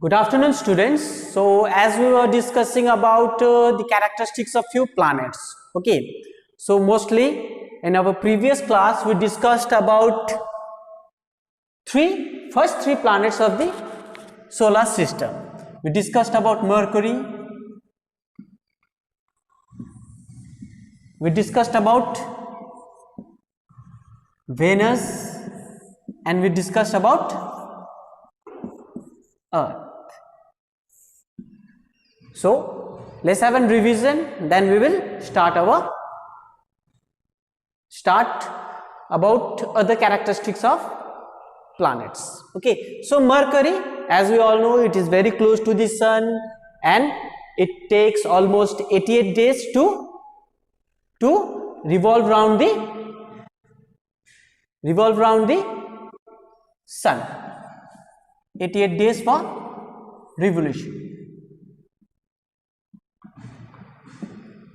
Good afternoon, students. So as we were discussing about the characteristics of few planets, okay, so mostly in our previous class we discussed about first three planets of the solar system. We discussed about Mercury, we discussed about Venus, and we discussed about Earth. So let's have a revision, then we will start about other characteristics of planets. Okay, so Mercury, as we all know, it is very close to the sun and it takes almost 88 days to revolve around the sun. 88 days for revolution.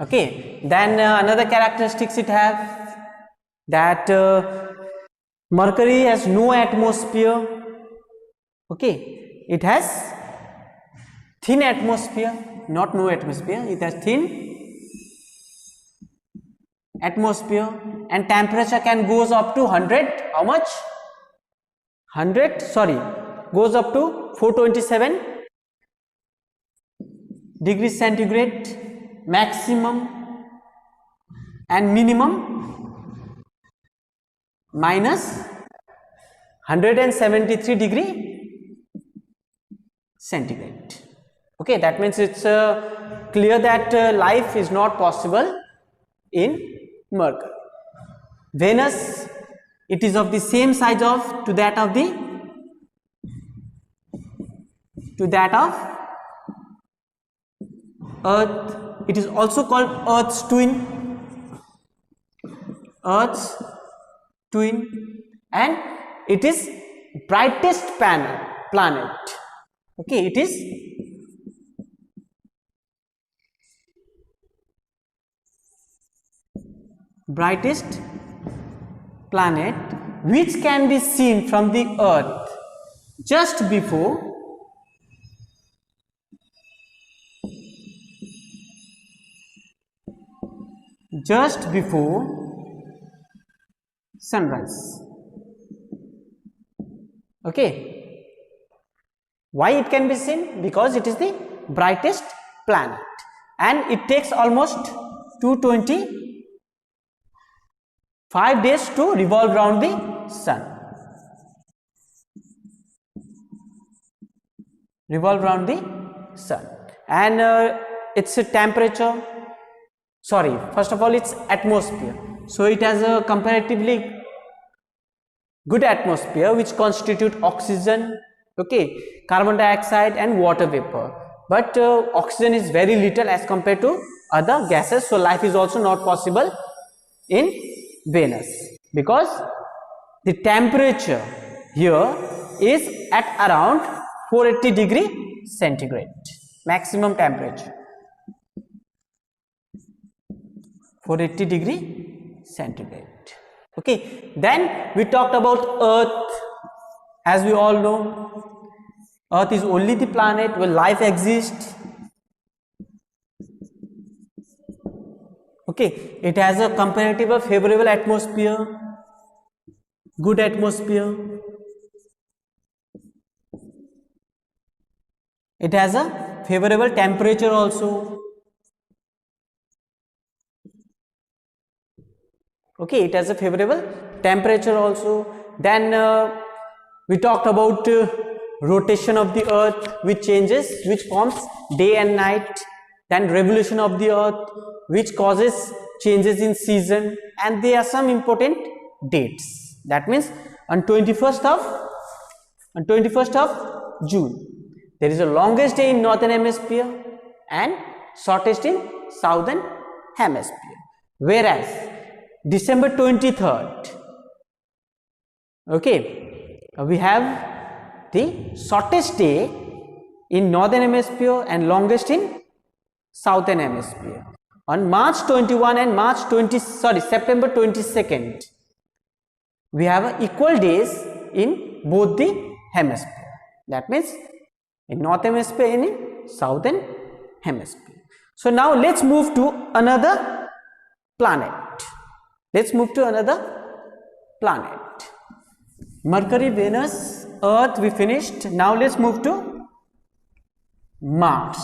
Okay, then another characteristics it have that Mercury has no atmosphere. Okay, it has thin atmosphere, not no atmosphere, it has thin atmosphere, and temperature can goes up to 100, how much? goes up to 427 degrees centigrade maximum, and minimum minus 173 degree centigrade. Okay, that means it's clear that life is not possible in Mercury. Venus, it is of the same size to that of Earth. It is also called Earth's twin, and it is brightest planet. Okay, it is brightest planet which can be seen from the Earth just before sunrise. Okay, why it can be seen? Because it is the brightest planet and it takes almost 225 days to revolve around the sun. And its temperature, first of all its atmosphere. So it has a comparatively good atmosphere which constitute oxygen, okay, carbon dioxide and water vapor, but oxygen is very little as compared to other gases, so life is also not possible in Venus because the temperature here is at around 480 degree centigrade maximum temperature, 480 degree centigrade. Okay, then we talked about Earth. As we all know, Earth is only the planet where life exists. Okay, it has a comparative favorable atmosphere, good atmosphere. It has a favorable temperature also. Okay, it has a favorable temperature also. Then we talked about rotation of the Earth which forms day and night, then revolution of the Earth which causes changes in season, and there are some important dates. That means on 21st of June there is a longest day in northern hemisphere and shortest in southern hemisphere, whereas December 23rd, okay, we have the shortest day in northern hemisphere and longest in southern hemisphere. On March 21 and September 22nd, we have equal days in both the hemisphere. That means in north hemisphere and in southern hemisphere. So now let's move to another planet. Let's move to another planet. Mercury, Venus, Earth we finished. Now let's move to Mars.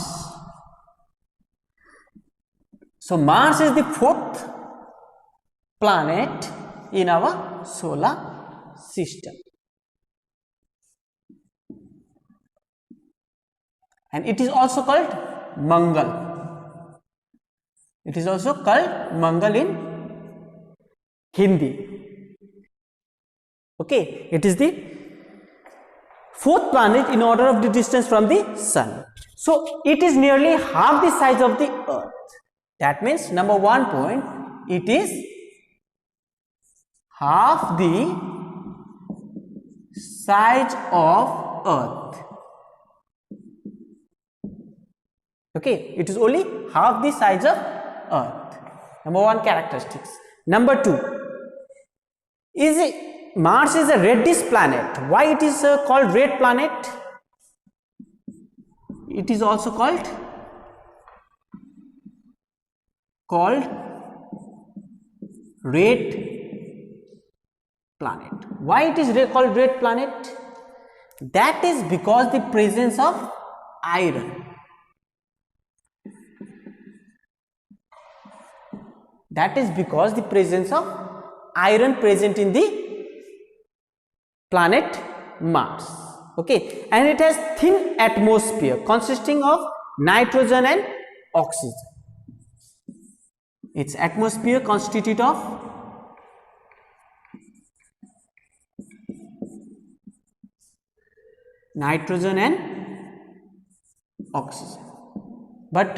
So Mars is the fourth planet in our solar system. And it is also called Mangal. It is also called Mangal in Hindi. Okay, it is the fourth planet in order of the distance from the Sun. So it is nearly half the size of the Earth. That means number 1 point, it is half the size of Earth. Okay, it is only half the size of Earth. Number 1 characteristics. Number 2, Mars is a reddish planet. Why it is called red planet? It is also called red planet. Why it is called red planet? That is because the presence of iron. That is because the presence of iron present in the planet Mars. Okay, and it has thin atmosphere consisting of nitrogen and oxygen. Its atmosphere constitutes of nitrogen and oxygen, but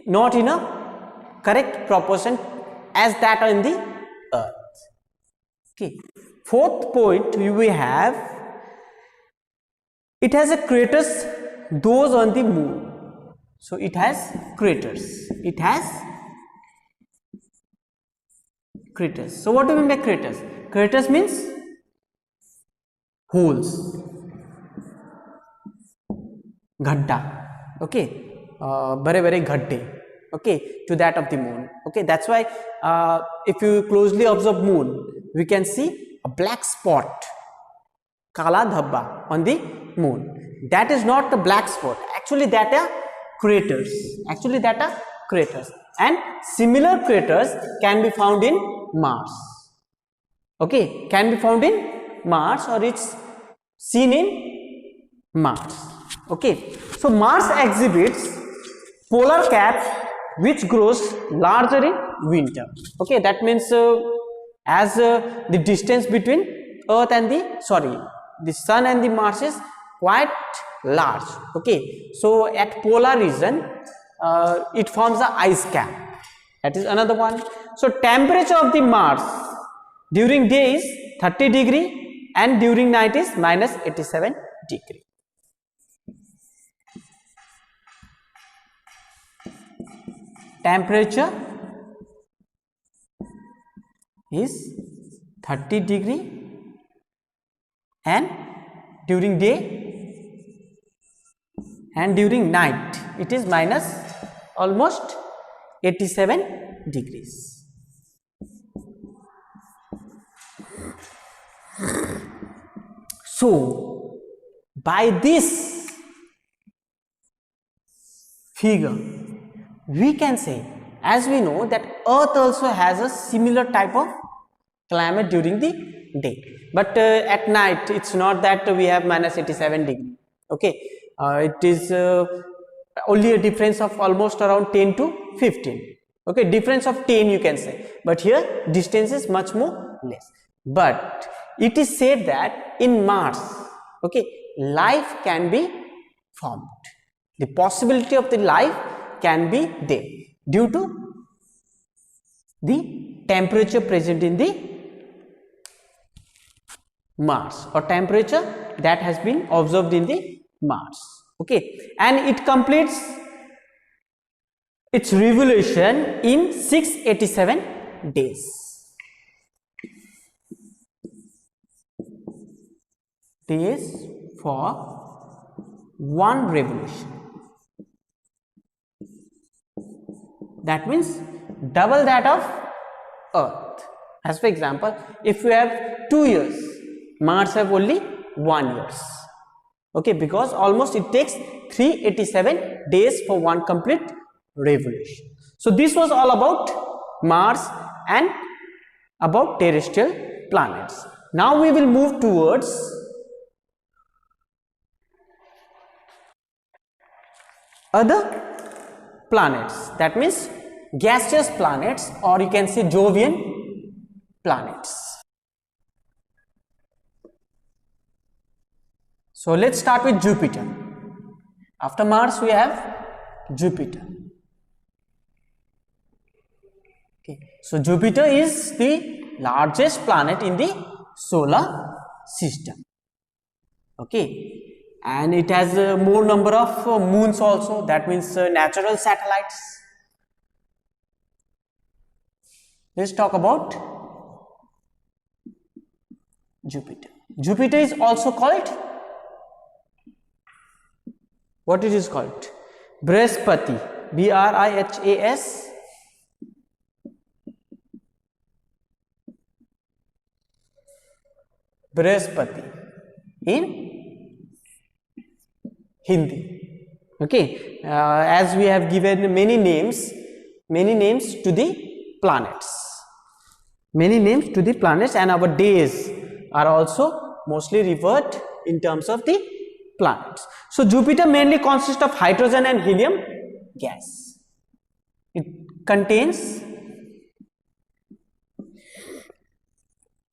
not in a correct proportion as that in the Earth. Okay. Fourth point we have, it has a craters, those on the moon. So it has craters. It has craters. So what do we mean by craters? Craters means holes. Ghadda. Okay. Bare ghadde. Okay, to that of the moon. Okay, that's why if you closely observe moon, we can see a black spot, kala dhabba, on the moon. That is not a black spot. Actually, that are craters. Actually, that are craters. And similar craters can be found in Mars. Okay, can be found in Mars, or it's seen in Mars. Okay, so Mars exhibits polar caps which grows larger in winter. Okay, that means as the distance between Earth and the Sun and the Mars is quite large. Okay, so at polar region it forms a ice cap. That is another one. So temperature of the Mars during day is 30 degree and during night is minus 87 degree. Temperature is 30 degree and during day and during night it is minus almost 87 degrees. So by this figure we can say, as we know that Earth also has a similar type of climate during the day, but at night it's not that we have minus 87 degree. Okay, it is only a difference of almost around 10 to 15. Okay, difference of 10 you can say, but here distance is much more less. But it is said that in Mars, okay, life can be formed. The possibility of the life can be there due to the temperature present in the Mars, or temperature that has been observed in the Mars. Okay, and it completes its revolution in 687 days. Days for one revolution. That means double that of Earth. As for example, if we have 2 years, Mars have only 1 years. Okay, because almost it takes 387 days for one complete revolution. So this was all about Mars and about terrestrial planets. Now we will move towards other planets, that means gaseous planets, or you can say Jovian planets. So let's start with Jupiter. After Mars we have Jupiter. Okay. So Jupiter is the largest planet in the solar system. Okay. And it has more number of moons also, that means natural satellites. Let's talk about Jupiter. Jupiter is also called, what it is called? Brihaspati, B-R-I-H-A-S, Brihaspati in Hindi. Okay, as we have given many names to the planets, and our days are also mostly referred in terms of the planets. So Jupiter mainly consists of hydrogen and helium gas. It contains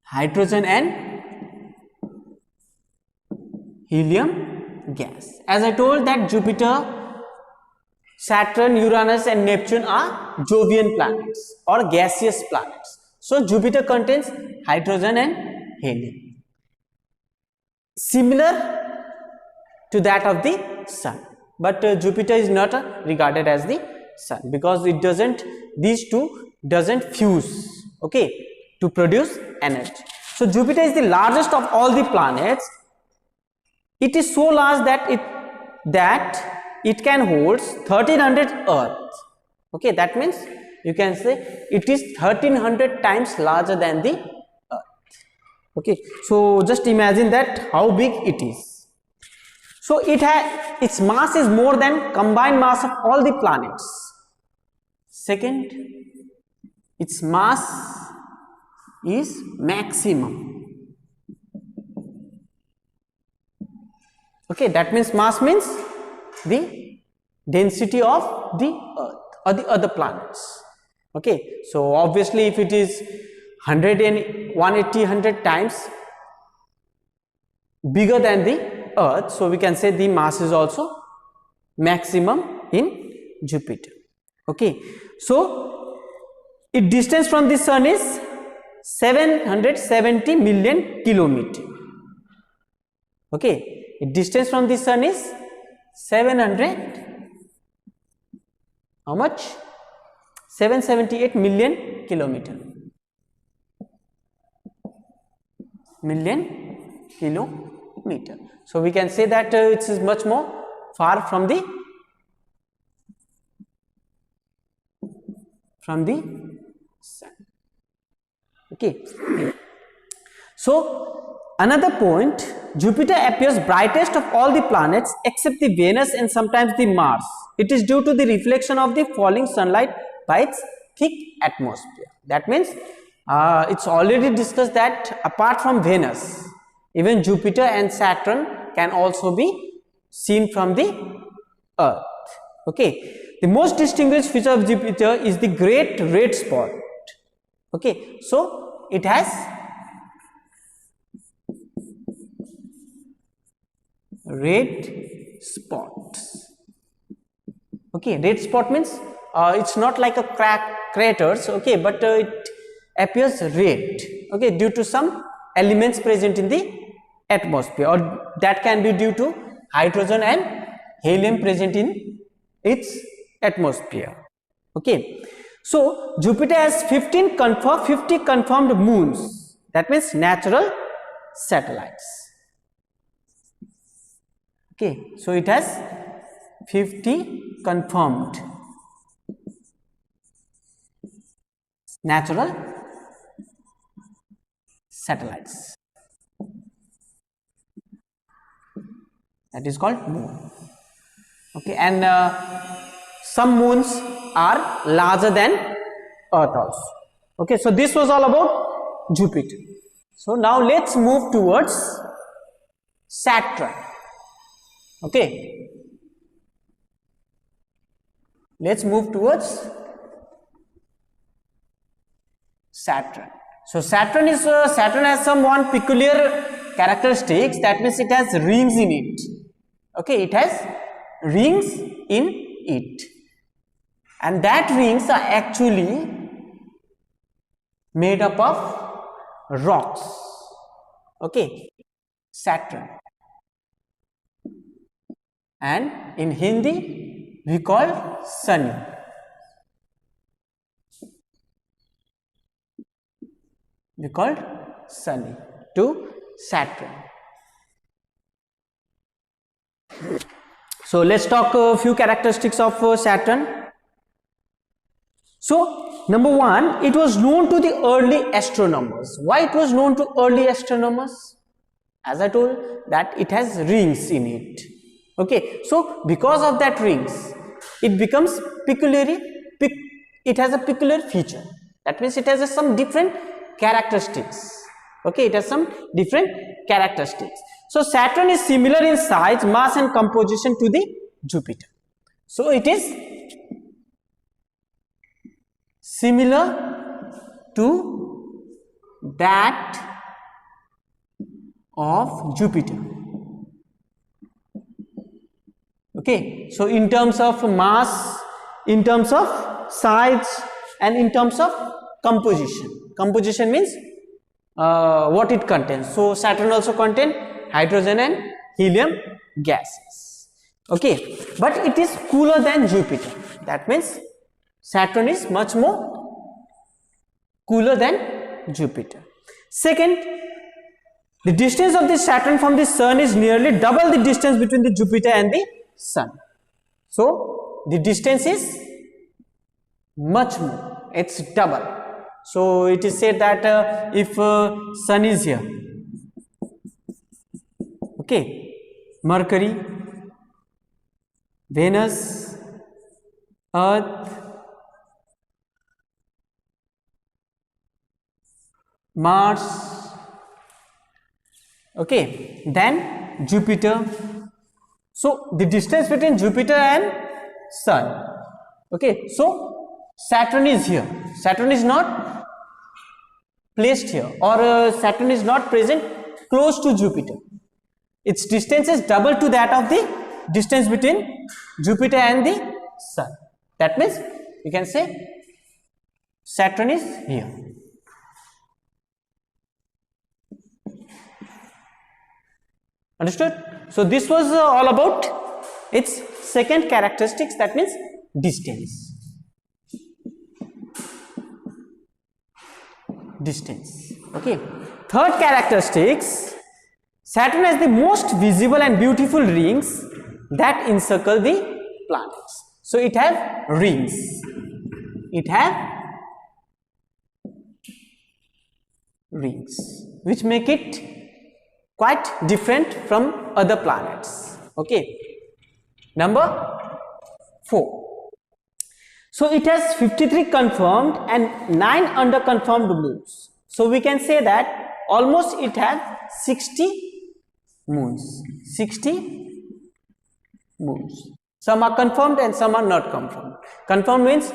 hydrogen and helium gas. As I told that Jupiter, Saturn, Uranus and Neptune are Jovian planets or gaseous planets. So Jupiter contains hydrogen and helium, similar to that of the Sun, but Jupiter is not regarded as the Sun because these two doesn't fuse, okay, to produce energy. So Jupiter is the largest of all the planets. It is so large that it can hold 1300 Earth. Okay, that means you can say it is 1300 times larger than the Earth. Okay, so just imagine that how big it is. So its mass is more than combined mass of all the planets. Second, its mass is maximum. Okay, that means mass means the density of the Earth or the other planets. Okay, so obviously if it is 180 times bigger than the Earth, so we can say the mass is also maximum in Jupiter. Okay, so its distance from the Sun is 770 million kilometer. Okay, its distance from the Sun is 778 million kilometer. So we can say that it is much more far from the Sun. Okay. So another point, Jupiter appears brightest of all the planets except the Venus and sometimes the Mars. It is due to the reflection of the falling sunlight by its thick atmosphere. That means it's already discussed that apart from Venus, even Jupiter and Saturn can also be seen from the Earth. Okay, the most distinguished feature of Jupiter is the great red spot. Okay, so it has red spots. Okay, red spot means it's not like a craters, okay, but it appears red, okay, due to some elements present in the atmosphere, or that can be due to hydrogen and helium present in its atmosphere. Okay, so Jupiter has 50 confirmed moons, that means natural satellites. Okay, so it has 50 confirmed natural satellites. That is called moon. Okay, and some moons are larger than Earth also. Okay, so this was all about Jupiter. So now let's move towards Saturn. Okay, let's move towards Saturn. So Saturn has some one peculiar characteristics. That means it has rings in it. Okay, it has rings in it, and that rings are actually made up of rocks. Okay, Saturn, and in Hindi we call Sunny. We called Sunny to Saturn. So let's talk a few characteristics of Saturn. So number one, it was known to the early astronomers. Why it was known to early astronomers? As I told that it has rings in it. Okay, so because of that rings, it becomes it has a peculiar feature. That means it has some different characteristics. Okay, it has some different characteristics. So Saturn is similar in size, mass and composition to the Jupiter. So it is similar to that of Jupiter. Okay, so in terms of mass, in terms of size, and in terms of composition. Composition means what it contains. So Saturn also contains hydrogen and helium gases. Okay, but it is cooler than Jupiter. That means Saturn is much more cooler than Jupiter. Second, the distance of the Saturn from the Sun is nearly double the distance between the Jupiter and the Sun. So the distance is much more, it's double. So it is said that if Sun is here, okay, Mercury, Venus, Earth, Mars, okay, then Jupiter. So the distance between Jupiter and Sun, okay, so Saturn is here. Saturn is not placed here, or Saturn is not present close to Jupiter. Its distance is double to that of the distance between Jupiter and the Sun. That means you can say Saturn is here. Understood? So this was all about its second characteristics, that means distance. Distance. Okay. Third characteristics, Saturn has the most visible and beautiful rings that encircle the planets. So it has rings. It has rings, which make it quite different from other planets. Okay. Number 4. So it has 53 confirmed and 9 under confirmed moons. So we can say that almost it has 60 moons. 60 moons. Some are confirmed and some are not confirmed. Confirmed means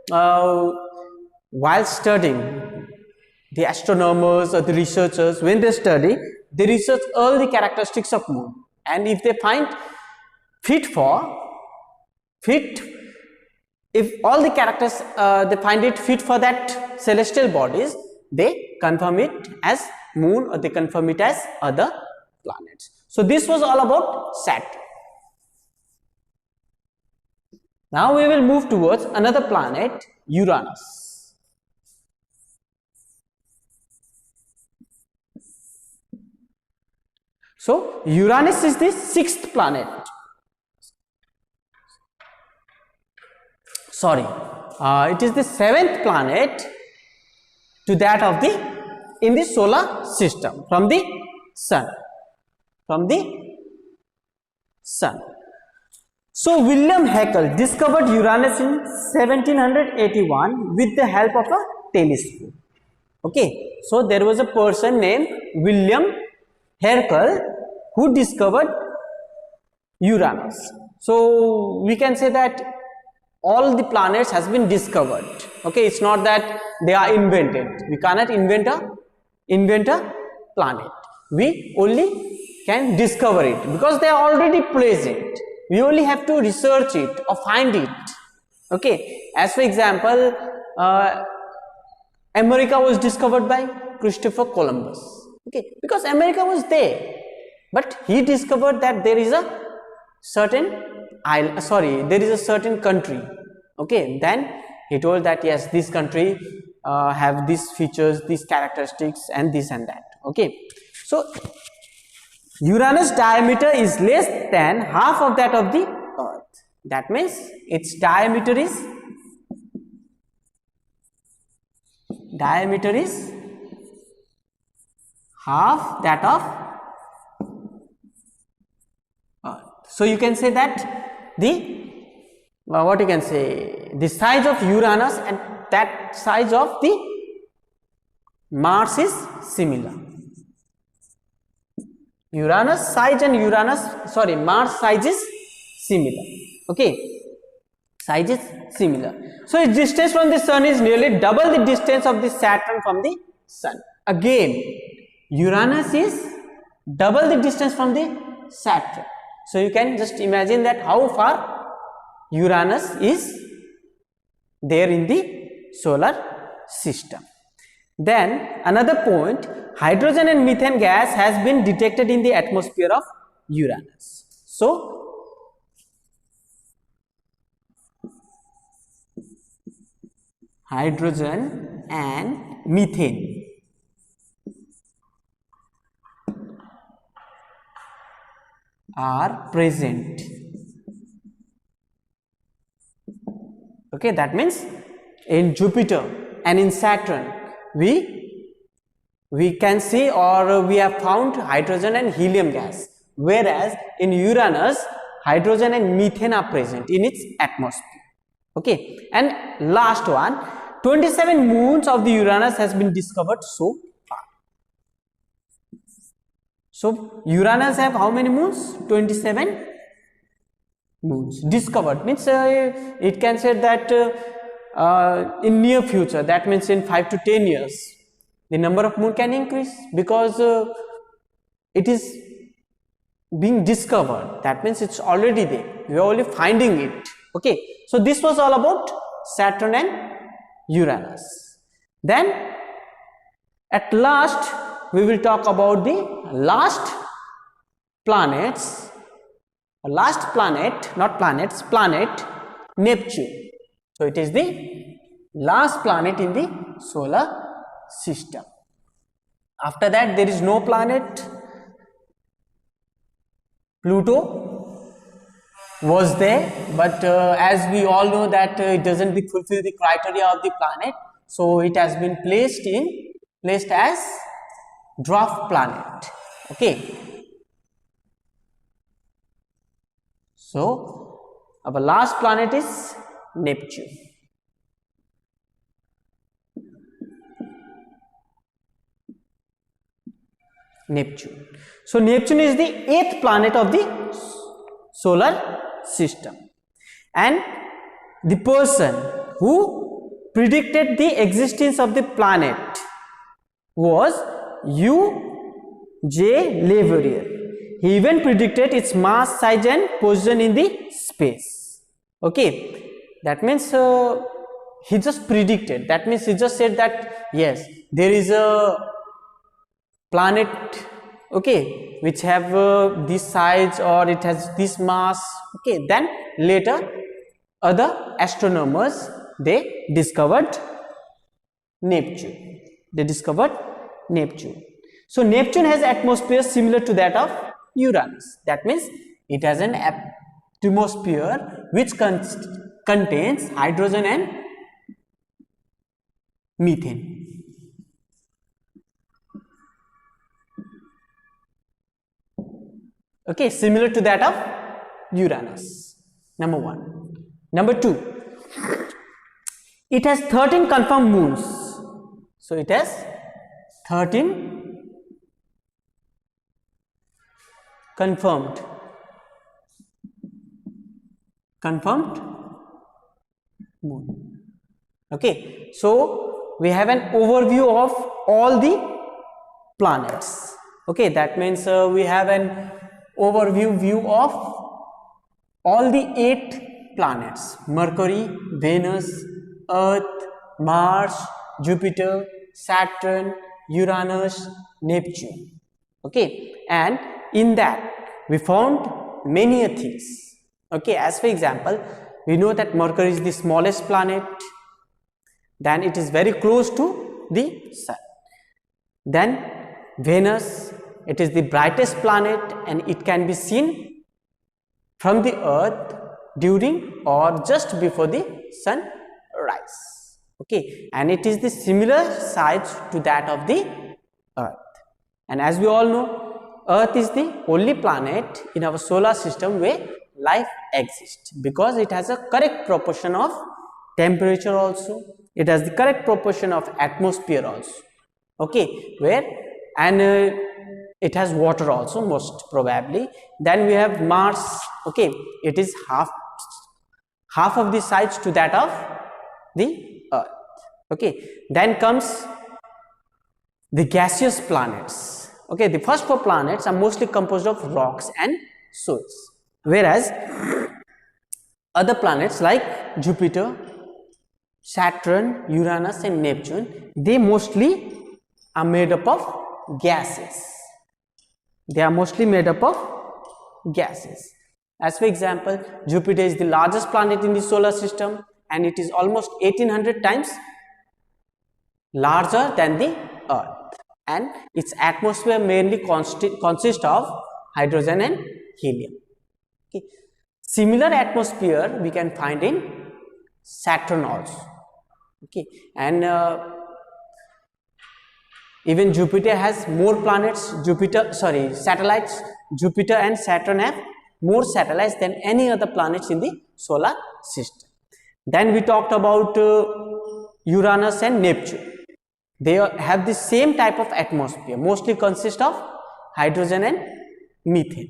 while studying, the astronomers or the researchers, when they study, they research all the characteristics of moon, and if they find if all the characters they find it fit for that celestial bodies, they confirm it as moon or they confirm it as other planets. So this was all about Saturn. Now we will move towards another planet, Uranus. So Uranus is the sixth planet. Sorry, it is the seventh planet to that of the in the solar system from the sun. So William Herschel discovered Uranus in 1781 with the help of a telescope. Okay, so there was a person named William Herschel who discovered Uranus. So we can say that all the planets has been discovered. Okay, it's not that they are invented. We cannot invent a planet. We only can discover it because they are already present. We only have to research it or find it. Okay, as for example, America was discovered by Christopher Columbus. Okay, because America was there, but he discovered that there is a certain there is a certain country. Okay, then he told that yes, this country have these features, these characteristics, and this and that. Okay, so Uranus diameter is less than half of that of the Earth. That means its diameter is half that of Earth. So you can say that the what you can say, the size of Uranus and that size of the Mars is similar. Mars size is similar. Okay, size is similar. So its distance from the sun is nearly double the distance of the Saturn from the sun. Again, Uranus is double the distance from the Saturn. So you can just imagine that how far Uranus is there in the solar system. Then another point, hydrogen and methane gas has been detected in the atmosphere of Uranus. So hydrogen and methane are present. Okay, that means in Jupiter and in Saturn we can see or we have found hydrogen and helium gas, whereas in Uranus hydrogen and methane are present in its atmosphere. Okay, and last one, 27 moons of the Uranus has been discovered so far. So Uranus have how many moons? 27 moons discovered. Means it can say that in near future, that means in 5 to 10 years, the number of moon can increase because it is being discovered. That means it's already there. We are only finding it. Okay, so this was all about Saturn and Uranus. Then at last we will talk about the last planets. Last planet, not planets, planet Neptune. So it is the last planet in the solar system. After that there is no planet. Pluto was there, but as we all know that it doesn't fulfill the criteria of the planet, so it has been placed as dwarf planet. Okay, so our last planet is Neptune. So Neptune is the 8th planet of the solar system, and the person who predicted the existence of the planet was U.J. Leverrier. He even predicted its mass, size and position in the space. Okay, that means he just predicted. That means he just said that yes, there is a planet, okay, which have this size or it has this mass. Okay, then later other astronomers, they discovered Neptune. So Neptune has atmosphere similar to that of Uranus. That means it has an atmosphere which contains hydrogen and methane. Okay, similar to that of Uranus. Number 1. Number 2, it has 13 confirmed moons. So it has 13 confirmed moon. Okay, so we have an overview of all the planets. Okay, that means we have an overview view of all the 8 planets: Mercury, Venus, Earth, Mars, Jupiter, Saturn, Uranus, Neptune. Okay, and in that we found many things. Okay, as for example, we know that Mercury is the smallest planet, then it is very close to the Sun. Then Venus, it is the brightest planet and it can be seen from the Earth during or just before the sunrise. Okay, and it is the similar size to that of the Earth. And as we all know, Earth is the only planet in our solar system where life exists, because it has a correct proportion of temperature also, it has the correct proportion of atmosphere also. Okay, where and it has water also most probably. Then we have Mars. Okay, it is half of the size to that of the Earth. Okay, then comes the gaseous planets. Okay, the first 4 planets are mostly composed of rocks and soils, whereas other planets like Jupiter, Saturn, Uranus and Neptune, they mostly are made up of gases. They are mostly made up of gases. As for example, Jupiter is the largest planet in the solar system and it is almost 1800 times larger than the Earth, and its atmosphere mainly consists of hydrogen and helium. Okay. Similar atmosphere we can find in Saturn also. Okay, and even Jupiter has more planets. Satellites. Jupiter and Saturn have more satellites than any other planets in the solar system. Then we talked about Uranus and Neptune. They have the same type of atmosphere, mostly consist of hydrogen and methane.